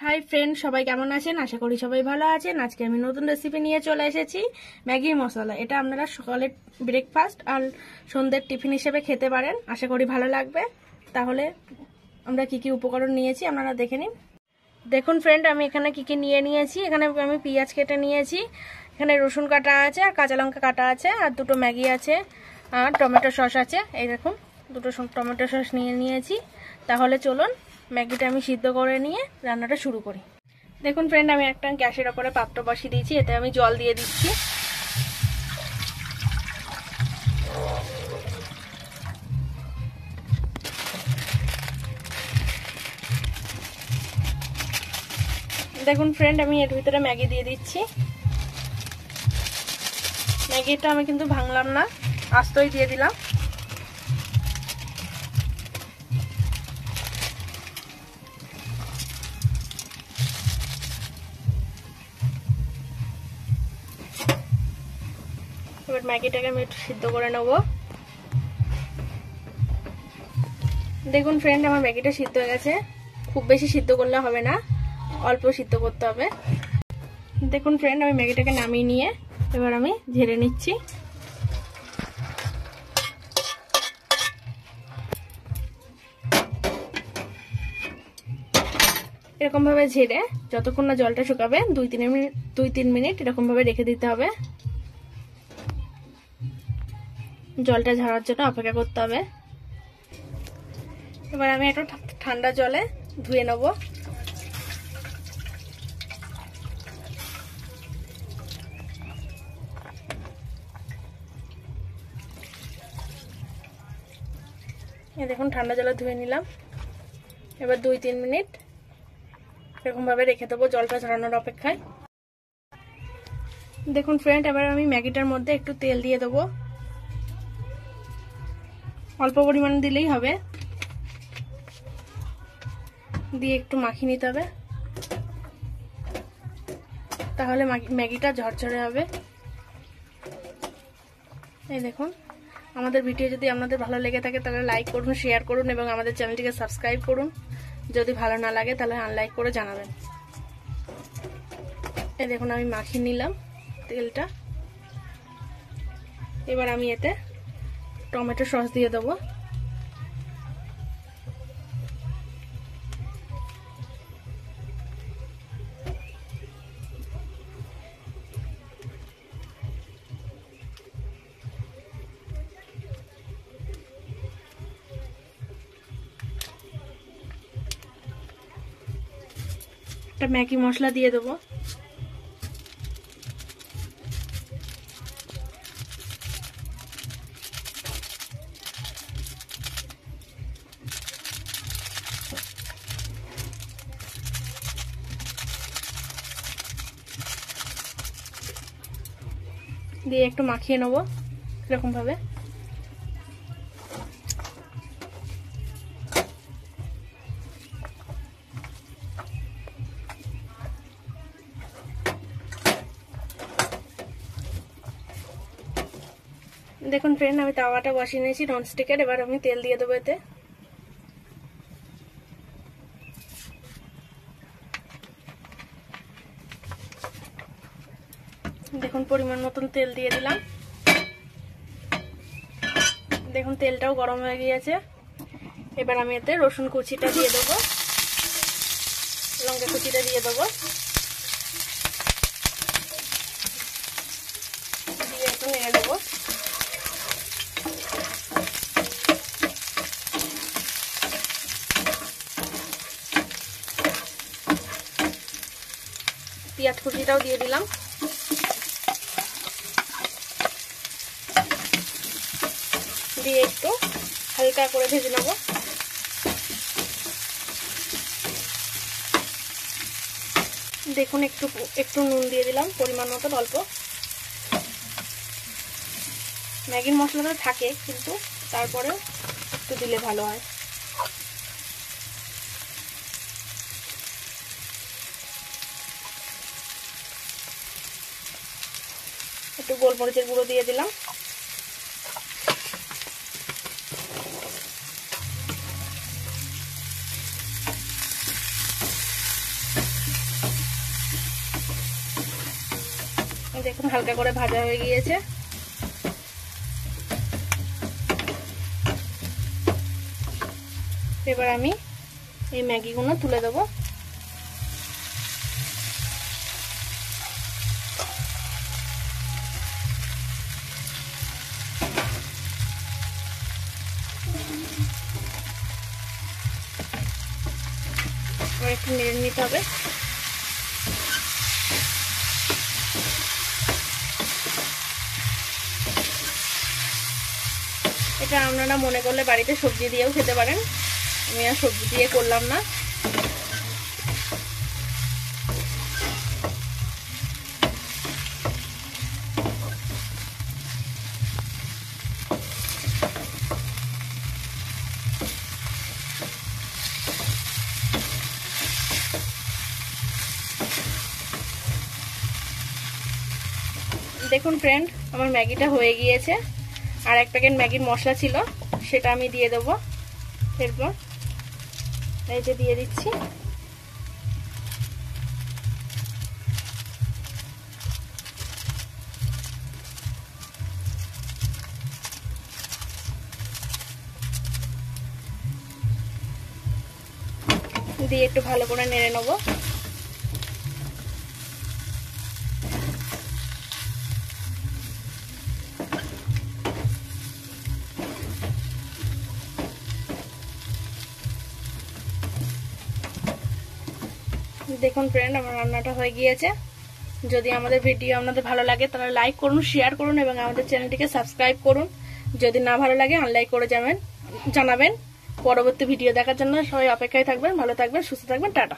Hi friend, সবাই কেমন আছেন? আশা করি সবাই ভালো আছেন। আজকে আমি নতুন রেসিপি নিয়ে চলে এসেছি, ম্যাগি মশলা। এটা আপনারা সকালের ব্রেকফাস্ট আর সন্ধ্যের টিফিন হিসেবে খেতে পারেন। আশা করি ভালো লাগবে। তাহলে আমরা কি কি উপকরণ নিয়েছি আপনারা দেখে নিন। দেখুন ফ্রেন্ড, আমি এখানে কি কি নিয়েছি। এখানে আমি পেঁয়াজ কেটে নিয়েছি, এখানে রসুন কাটা আছে আর কাঁচা লঙ্কা কাটা আছে, আর দুটো ম্যাগি আছে, আর টমেটো সস আছে। এই দেখুন, দুটো টমেটো সস নিয়েছি। তাহলে চলুন ম্যাগিটা আমি সিদ্ধ করে নিয়ে রান্নাটা শুরু করি। দেখুন ফ্রেন্ড, আমি একটা গ্যাসের ওপরে পাত্র বসিয়ে দিয়েছি, এতে আমি জল দিয়ে দিচ্ছি। দেখুন ফ্রেন্ড, আমি এর ভিতরে ম্যাগি দিয়ে দিচ্ছি। ম্যাগিটা আমি কিন্তু ভাঙলাম না, আস্তই দিয়ে দিলাম। এবার ম্যাগিটাকে আমি একটু সিদ্ধ করে নেব। দেখুন ফ্রেন্ড, আমার ম্যাগিটা সিদ্ধ হয়ে গেছে। খুব বেশি সিদ্ধ করলে হবে না, অল্প সিদ্ধ করতে হবে। দেখুন ফ্রেন্ড, আমি ম্যাগিটাকে নামিয়ে নিয়ে এবার আমি ঝেড়ে নিচ্ছি। এরকম ভাবে ঝেড়ে যতক্ষণ না জলটা শুকাবে 2-3 মিনিট এরকম ভাবে রেখে দিতে হবে। জলটা ঝরার জন্য অপেক্ষা করতে হবে। এবার আমি একটু ঠান্ডা জলে ধুয়ে নেব। দেখুন ঠান্ডা জলে ধুয়ে নিলাম। এবার 2-3 মিনিট এরকম ভাবে রেখে দেবো জলটা ঝরানোর অপেক্ষায়। দেখুন ফ্রেন্ড, এবার আমি ম্যাগিটার মধ্যে একটু তেল দিয়ে দেবো। অল্প পরিমাণ দিলেই হবে, দিয়ে একটু মাখিয়ে নিতে হবে, তাহলে ম্যাগিটা ঝরঝরে হবে। এই দেখুন, আমাদের ভিডিও যদি আপনাদের ভালো লেগে থাকে তাহলে লাইক করুন, শেয়ার করুন এবং আমাদের চ্যানেলটিকে সাবস্ক্রাইব করুন। যদি ভালো না লাগে তাহলে আনলাইক করে জানাবেন। এই দেখুন, আমি মাখিয়ে নিলাম তেলটা। এবার আমি এতে টমেটো সস দিয়ে দেবো। একটা ম্যাগি মশলা দিয়ে দেবো। দিয়ে একটু মাখিয়ে নেবো এরকম ভাবে। দেখুন ফ্রেন্ড, আমি তাওয়াটা বসিয়ে নিয়েছি ননস্টিকের। এবার আমি তেল দিয়ে দেবো এতে। দেখুন পরিমাণ মতন তেল দিয়ে দিলাম। দেখুন তেলটাও গরম হয়ে গিয়েছে। এবার আমি এতে রসুন কুচিটা দিয়ে দেবো, লঙ্কা কুচিটা দিয়ে দেবো, দিয়ে একটু নেড়ে দেবো। পেঁয়াজ কুচিটাও দিয়ে দিলাম। দিয়ে একটু হালকা করে ভেজে নেব। দেখুন একটু নুন দিয়ে দিলাম পরিমাণ মতো, অল্প। ম্যাগির মশলাটা থাকে কিন্তু তারপরেও একটু দিলে ভালো হয়। একটু গোলমরিচের গুঁড়ো দিয়ে দিলাম। দেখুন হালকা করে ভাজা হয়ে গিয়েছে। এবার আমি এই ম্যাগিগুলো তুলে দেবো। একটু নেড়ে নিতে হবে। এটা আপনারা মনে করলে বাড়িতে সবজি দিয়েও খেতে পারেন, আমি আর সবজি দিয়ে করলাম না। দেখুন ফ্রেন্ড, আমার ম্যাগিটা হয়ে গিয়েছে। আর এক প্যাকেট ম্যাগির মশলা ছিল, সেটা আমি দিয়ে দেবো। এরপর এই যে দিয়ে দিচ্ছি। দিয়ে একটু ভালো করে নেড়ে নেবো। দেখুন ফ্রেন্ড, আমার রান্নাটা হয়ে গিয়েছে। যদি আমাদের ভিডিও আপনাদের ভালো লাগে তাহলে লাইক করুন, শেয়ার করুন এবং আমাদের চ্যানেলটিকে সাবস্ক্রাইব করুন। যদি না ভালো লাগে আনলাইক করে জানাবেন। পরবর্তী ভিডিও দেখার জন্য সবাই অপেক্ষায় থাকবেন। ভালো থাকবেন, সুস্থ থাকবেন, টাটা।